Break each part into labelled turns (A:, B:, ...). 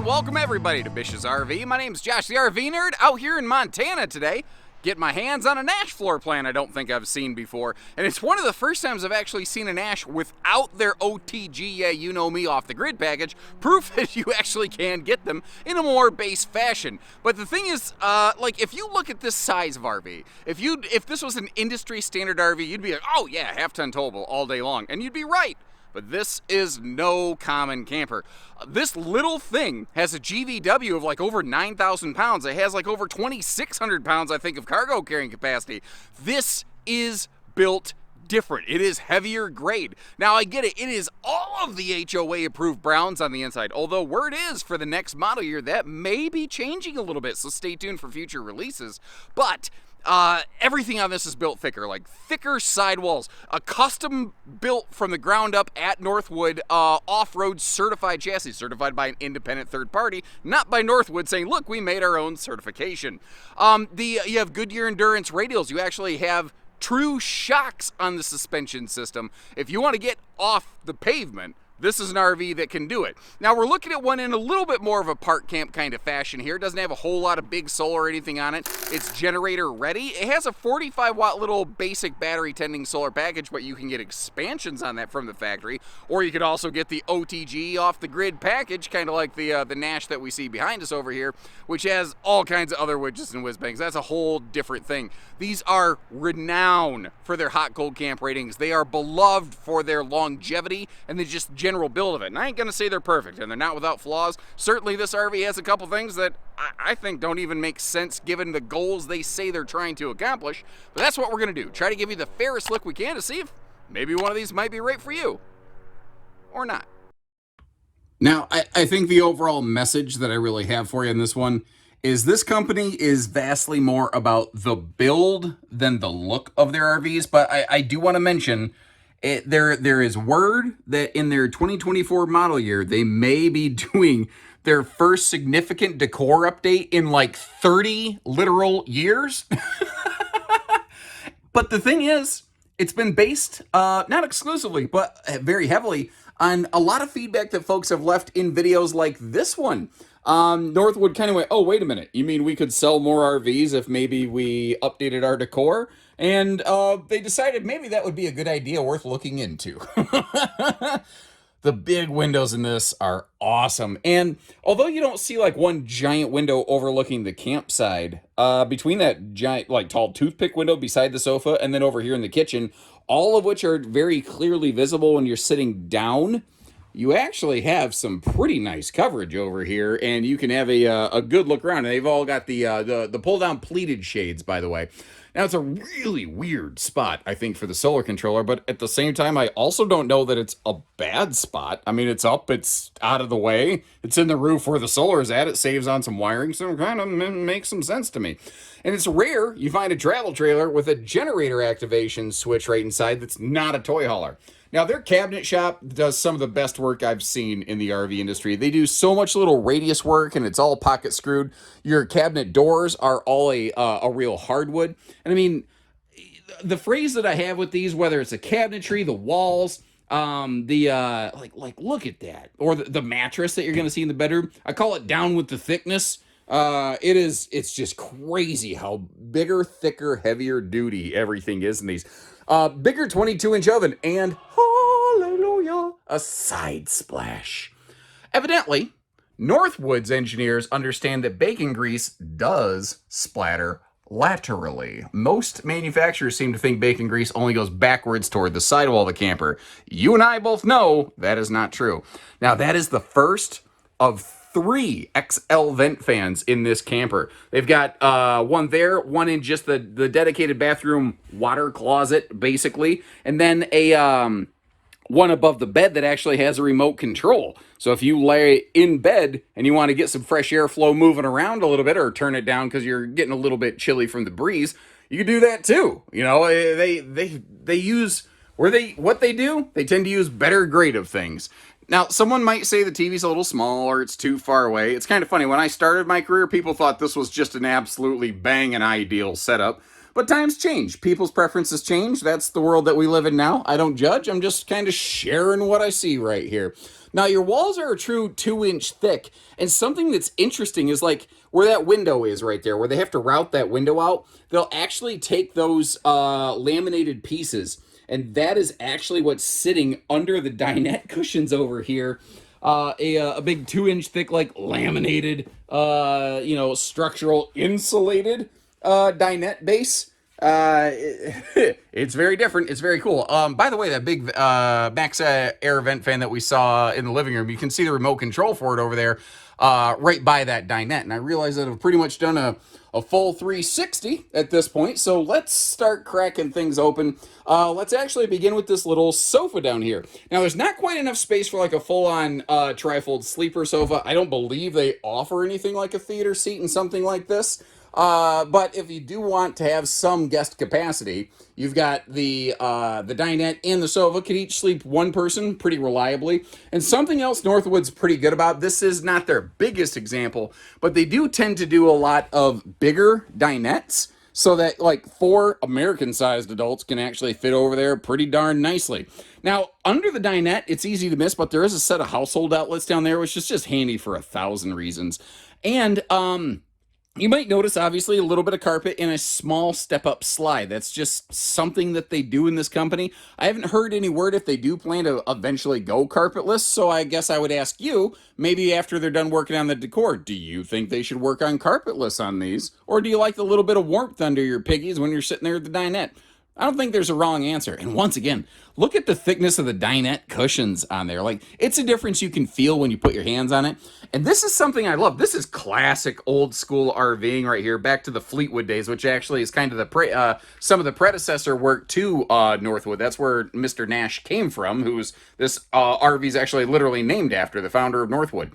A: welcome everybody to Bish's RV. My name's Josh, the RV nerd, out here in Montana today. Getting my hands on a Nash floor plan I don't think I've seen before. And it's one of the first times I've actually seen a Nash without their OTG, yeah, you know me, off the grid package. Proof that you actually can get them in a more base fashion. But the thing is, like, if you look at this size of RV, if this was an industry standard RV, you'd be like, oh yeah, half-ton towable all day long. And you'd be right. But this is no common camper. This little thing has a GVW of like over 9,000 pounds. It has like over 2,600 pounds, I think, of cargo carrying capacity. This is built different. It is heavier grade. Now, I get it. It is all of the HOA approved browns on the inside. Although word is for the next model year, that may be changing a little bit. So stay tuned for future releases. But everything on this is built thicker, like thicker sidewalls, a custom built from the ground up at Northwood off-road certified chassis, certified by an independent third party, not by Northwood saying, look, we made our own certification. You have Goodyear Endurance radials. You actually have true shocks on the suspension system. If you want to get off the pavement, this is an RV that can do it. Now, we're looking at one in a little bit more of a park camp kind of fashion here. It doesn't have a whole lot of big solar or anything on it. It's generator ready. It has a 45-watt little basic battery tending solar package, but you can get expansions on that from the factory. Or you could also get the OTG off the grid package, kind of like the Nash that we see behind us over here, which has all kinds of other widgets and whiz-bangs. That's a whole different thing. These are renowned for their hot cold camp ratings. They are beloved for their longevity and the just general build of it. And I ain't gonna say they're perfect and they're not without flaws. Certainly this RV has a couple things that I think don't even make sense given the goals they say they're trying to accomplish. But that's what we're gonna do. Try to give you the fairest look we can to see if maybe one of these might be right for you. Or not.
B: Now, I think the overall message that I really have for you in this one is this company is vastly more about the build than the look of their RVs. But I do want to mention, there is word that in their 2024 model year, they may be doing their first significant decor update in like 30 literal years. But the thing is, it's been based, not exclusively, but very heavily on a lot of feedback that folks have left in videos like this one. Northwood kind of went, oh, wait a minute. You mean we could sell more RVs if maybe we updated our decor? And they decided maybe that would be a good idea worth looking into. The big windows in this are awesome. And although you don't see like one giant window overlooking the campsite, between that giant, like tall toothpick window beside the sofa and then over here in the kitchen, all of which are very clearly visible when you're sitting down, you actually have some pretty nice coverage over here, and you can have a good look around. And they've all got the pull-down pleated shades, by the way. Now, it's a really weird spot, I think, for the solar controller, but at the same time, I also don't know that it's a bad spot. I mean, it's up, it's out of the way, it's in the roof where the solar is at, it saves on some wiring, so it kind of makes some sense to me. And it's rare you find a travel trailer with a generator activation switch right inside that's not a toy hauler. Now, their cabinet shop does some of the best work I've seen in the RV industry. They do so much little radius work, and it's all pocket screwed. Your cabinet doors are all a real hardwood. And I mean, the phrase that I have with these, whether it's the cabinetry, the walls, look at that, or the mattress that you're going to see in the bedroom. I call it down with the thickness. It's just crazy how bigger, thicker, heavier duty everything is in these. Bigger 22-inch oven, and hallelujah, a side splash. Evidently, Northwood's engineers understand that bacon grease does splatter laterally. Most manufacturers seem to think bacon grease only goes backwards toward the sidewall of the camper. You and I both know that is not true. Now, that is the first of 3 XL vent fans in this camper. They've got one there, one in just the dedicated bathroom water closet, basically, and then a one above the bed that actually has a remote control. So if you lay in bed and you want to get some fresh airflow moving around a little bit, or turn it down because you're getting a little bit chilly from the breeze, you can do that too. You know, they use what they do. They tend to use better grade of things. Now, someone might say the TV's a little small or it's too far away. It's kind of funny. When I started my career, people thought this was just an absolutely banging ideal setup. But times change. People's preferences change. That's the world that we live in now. I don't judge. I'm just kind of sharing what I see right here. Now, your walls are a true 2-inch thick. And something that's interesting is like where that window is right there, where they have to route that window out, they'll actually take those laminated pieces. And that is actually what's sitting under the dinette cushions over here. A big 2-inch thick, like laminated, structural insulated dinette base. It's very different. It's very cool. By the way, that big Max air vent fan that we saw in the living room, you can see the remote control for it over there, right by that dinette. And I realize that I've pretty much done a full 360 at this point. So let's start cracking things open. Let's actually begin with this little sofa down here. Now, there's not quite enough space for like a full-on trifold sleeper sofa. I don't believe they offer anything like a theater seat and something like this. But if you do want to have some guest capacity, you've got the dinette and the sofa can each sleep one person pretty reliably. And something else Northwood's pretty good about, this is not their biggest example, but they do tend to do a lot of bigger dinettes so that like 4 American-sized adults can actually fit over there pretty darn nicely. Now, under the dinette, it's easy to miss, but there is a set of household outlets down there, which is just handy for 1,000 reasons. And, you might notice, obviously, a little bit of carpet and a small step-up slide. That's just something that they do in this company. I haven't heard any word if they do plan to eventually go carpetless, so I guess I would ask you, maybe after they're done working on the decor, do you think they should work on carpetless on these? Or do you like the little bit of warmth under your piggies when you're sitting there at the dinette? I don't think there's a wrong answer. And once again, look at the thickness of the dinette cushions on there. Like, it's a difference you can feel when you put your hands on it. And this is something I love. This is classic old school RVing right here, back to the Fleetwood days, which actually is kind of the some of the predecessor work to Northwood. That's where Mr. Nash came from, who's this RV's actually literally named after, the founder of Northwood.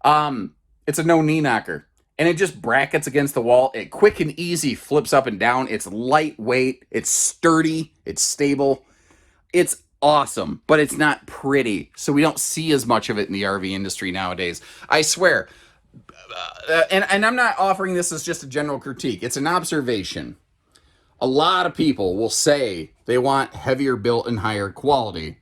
B: It's a no-knee knocker. And it just brackets against the wall. It quick and easy flips up and down. It's lightweight. It's sturdy. It's stable. It's awesome, but it's not pretty. So we don't see as much of it in the RV industry nowadays. I swear. And I'm not offering this as just a general critique. It's an observation. A lot of people will say they want heavier built and higher quality.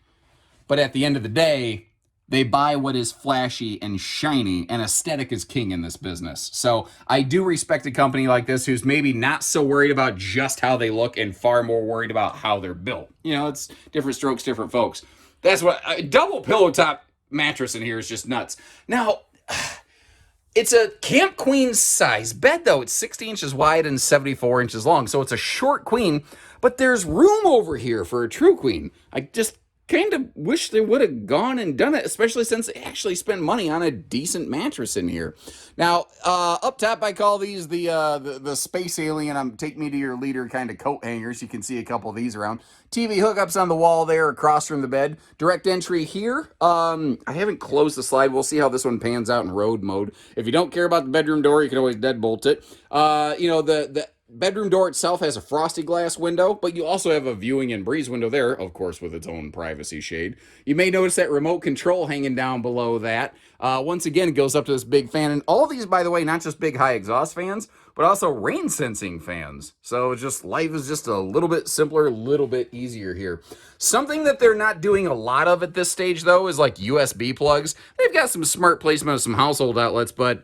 B: But at the end of the day, they buy what is flashy and shiny, and aesthetic is king in this business. So I do respect a company like this who's maybe not so worried about just how they look and far more worried about how they're built. You know, it's different strokes, different folks. That's what a double pillow top mattress in here is just nuts. Now, it's a Camp Queen size bed, though. It's 60 inches wide and 74 inches long, so it's a short queen, but there's room over here for a true queen. I just kind of wish they would have gone and done it, especially since they actually spent money on a decent mattress in here. Now, up top, I call these the Space Alien, take me to your leader kind of coat hangers. You can see a couple of these around. TV hookups on the wall there across from the bed. Direct entry here. I haven't closed the slide. We'll see how this one pans out in road mode. If you don't care about the bedroom door, you can always deadbolt it. The bedroom door itself has a frosty glass window, but you also have a viewing and breeze window there, of course, with its own privacy shade. You may notice that remote control hanging down below that. Once again, it goes up to this big fan. And all these, by the way, not just big high exhaust fans, but also rain sensing fans. So just life is just a little bit simpler, a little bit easier here. Something that they're not doing a lot of at this stage, though, is like USB plugs. They've got some smart placement of some household outlets, but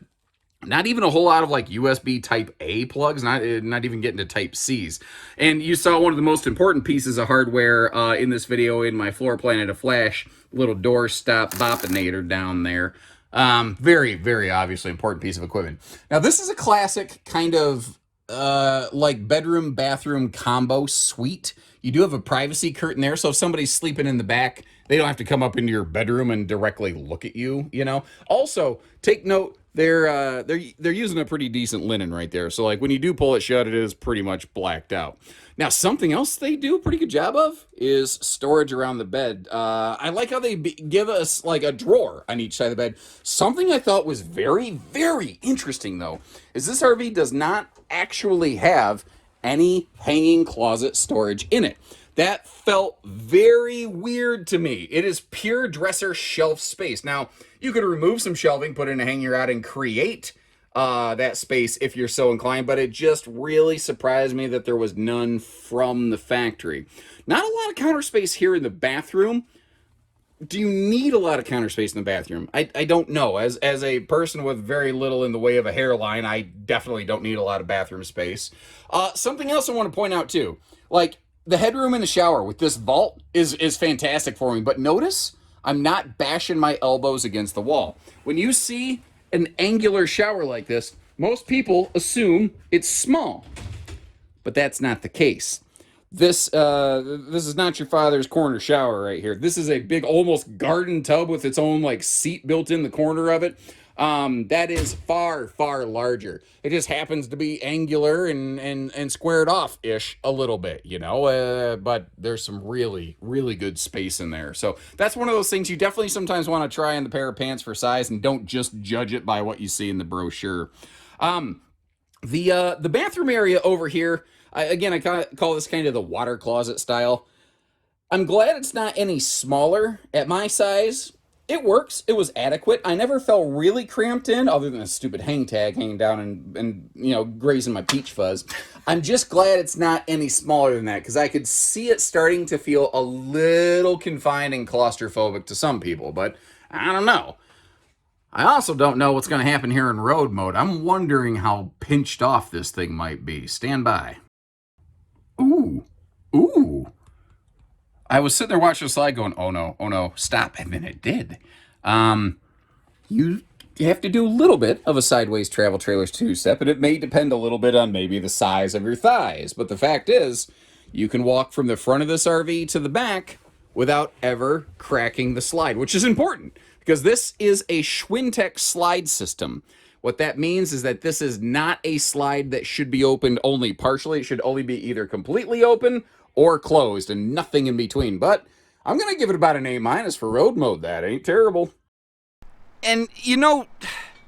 B: not even a whole lot of like USB type A plugs, not even getting to type C's. And you saw one of the most important pieces of hardware in this video in my floor plan at a flash, little door stop boppinator down there. Very, very obviously important piece of equipment. Now this is a classic kind of like bedroom bathroom combo suite. You do have a privacy curtain there, so if somebody's sleeping in the back, they don't have to come up into your bedroom and directly look at you, you know. Also, take note, they're using a pretty decent linen right there. So like when you do pull it shut, it is pretty much blacked out. Now, something else they do a pretty good job of is storage around the bed. I like how they give us like a drawer on each side of the bed. Something I thought was very, very interesting, though, is this RV does not actually have any hanging closet storage in it. That felt very weird to me. It is pure dresser shelf space. Now, you could remove some shelving, put in a hanger out, and create that space if you're so inclined, but it just really surprised me that there was none from the factory. Not a lot of counter space here in the bathroom. Do you need a lot of counter space in the bathroom? I don't know. As a person with very little in the way of a hairline, I definitely don't need a lot of bathroom space. Something else I want to point out too, like the headroom in the shower with this vault is fantastic for me. But notice I'm not bashing my elbows against the wall. When you see an angular shower like this, most people assume it's small, but that's not the case. This is not your father's corner shower right here. This is a big, almost garden tub with its own like seat built in the corner of it. That is far, far larger. It just happens to be angular and squared off ish a little bit, you know. But there's some really, really good space in there. So that's one of those things you definitely sometimes want to try on the pair of pants for size, and don't just judge it by what you see in the brochure. The bathroom area over here, I call this kind of the water closet style. I'm glad it's not any smaller. At my size, it works. It was adequate. I never felt really cramped in, other than a stupid hang tag hanging down and you know, grazing my peach fuzz. I'm just glad it's not any smaller than that, because I could see it starting to feel a little confined and claustrophobic to some people, but I don't know. I also don't know what's going to happen here in road mode. I'm wondering how pinched off this thing might be. Stand by. Ooh. Ooh. I was sitting there watching the slide going, oh no, stop. And then it did. You have to do a little bit of a sideways travel trailer's two-step, and it may depend a little bit on maybe the size of your thighs. But the fact is, you can walk from the front of this RV to the back without ever cracking the slide, which is important because this is a Schwintek slide system. What that means is that this is not a slide that should be opened only partially. It should only be either completely open or closed and nothing in between. But I'm going to give it about an A- for road mode. That ain't terrible.
A: And you know,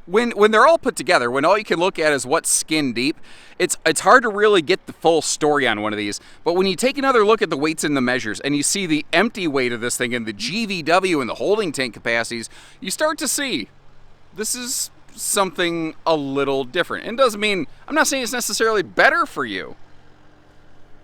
A: when they're all put together, when all you can look at is what's skin deep, it's hard to really get the full story on one of these. But when you take another look at the weights and the measures, and you see the empty weight of this thing and the GVW and the holding tank capacities, you start to see this is something a little different. It doesn't mean, I'm not saying it's necessarily better for you.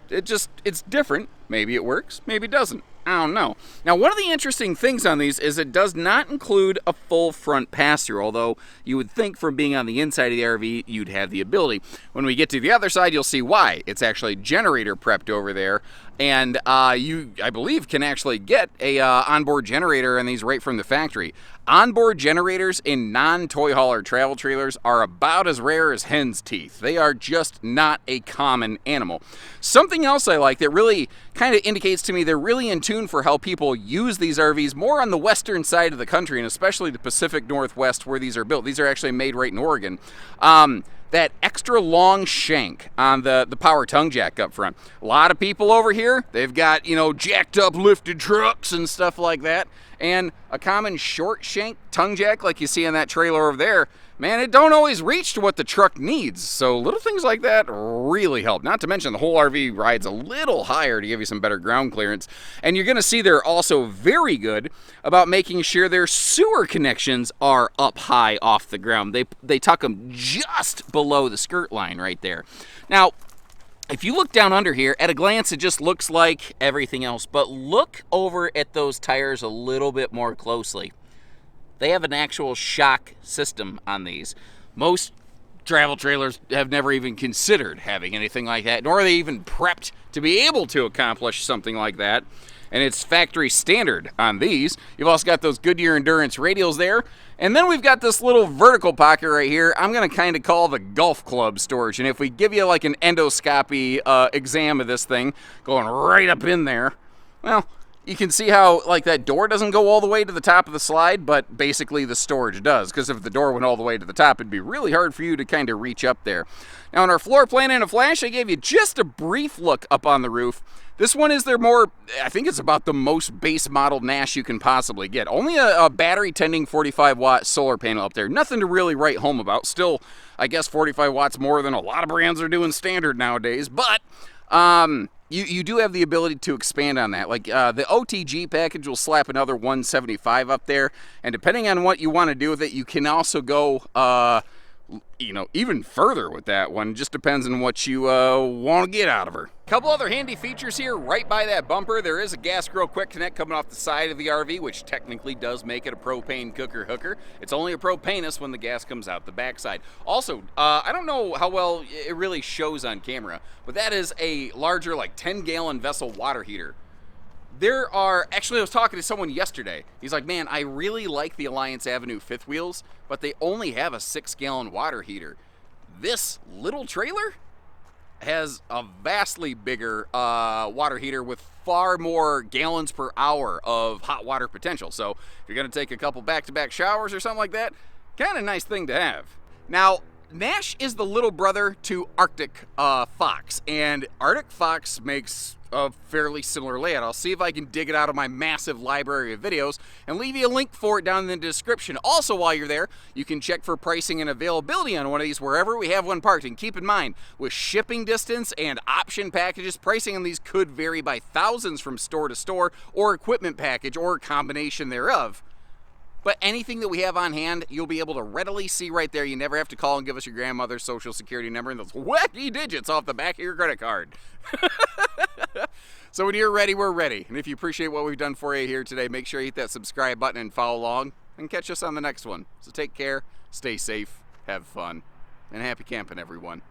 A: It's different. Maybe it works, maybe it doesn't. I don't know. Now, one of the interesting things on these is it does not include a full front pass-through, although you would think from being on the inside of the RV, you'd have the ability. When we get to the other side, you'll see why. It's actually generator prepped over there, and you, I believe, can actually get a onboard generator on these right from the factory. Onboard generators in non-toy hauler travel trailers are about as rare as hen's teeth. They are just not a common animal. Something else I like that really kind of indicates to me they're really in tune for how people use these RVs more on the western side of the country, and especially the Pacific Northwest where these are built. These are actually made right in Oregon. That extra long shank on the power tongue jack up front. A lot of people over here, they've got, you know, jacked up lifted trucks and stuff like that. And a common short shank tongue jack like you see on that trailer over there, man, it don't always reach to what the truck needs. So little things like that really help. Not to mention the whole RV rides a little higher to give you some better ground clearance. And you're going to see they're also very good about making sure their sewer connections are up high off the ground. They tuck them just below the skirt line right there. Now, if you look down under here, at a glance, it just looks like everything else. But look over at those tires a little bit more closely. They have an actual shock system on these. Most travel trailers have never even considered having anything like that, nor are they even prepped to be able to accomplish something like that. And it's factory standard on these. You've also got those Goodyear Endurance radials there. And then we've got this little vertical pocket right here I'm going to kind of call the golf club storage. And if we give you like an endoscopy exam of this thing, going right up in there, well, you can see how like that door doesn't go all the way to the top of the slide, but basically the storage does. Because if the door went all the way to the top, it'd be really hard for you to kind of reach up there. Now on our floor plan and a flash, I gave you just a brief look up on the roof. This one is their more, I think it's about the most base model Nash you can possibly get. Only a battery tending 45 watt solar panel up there. Nothing to really write home about. Still, I guess 45 watts more than a lot of brands are doing standard nowadays. But you do have the ability to expand on that. Like the OTG package will slap another 175 up there. And depending on what you want to do with it, you can also go you know, even further with that one. Just depends on what you want to get out of her. Couple other handy features here. Right by that bumper, there is a gas grill quick connect coming off the side of the RV, which technically does make it a propane cooker hooker. It's only a propanist when the gas comes out the backside. Also, I don't know how well it really shows on camera, but that is a larger, like 10-gallon vessel water heater. There are, actually I was talking to someone yesterday. He's like, man, I really like the Alliance Avenue fifth wheels, but they only have a 6-gallon water heater. This little trailer has a vastly bigger water heater with far more gallons per hour of hot water potential. So if you're gonna take a couple back-to-back showers or something like that, kind of nice thing to have. Now, Nash is the little brother to Arctic Fox, and Arctic Fox makes a fairly similar layout. I'll see if I can dig it out of my massive library of videos and leave you a link for it down in the description. Also, while you're there, you can check for pricing and availability on one of these wherever we have one parked. And keep in mind, with shipping distance and option packages, pricing on these could vary by thousands from store to store, or equipment package, or a combination thereof. But anything that we have on hand, you'll be able to readily see right there. You never have to call and give us your grandmother's social security number and those wacky digits off the back of your credit card. So when you're ready, we're ready. And if you appreciate what we've done for you here today, make sure you hit that subscribe button and follow along, and catch us on the next one. So take care, stay safe, have fun, and happy camping, everyone.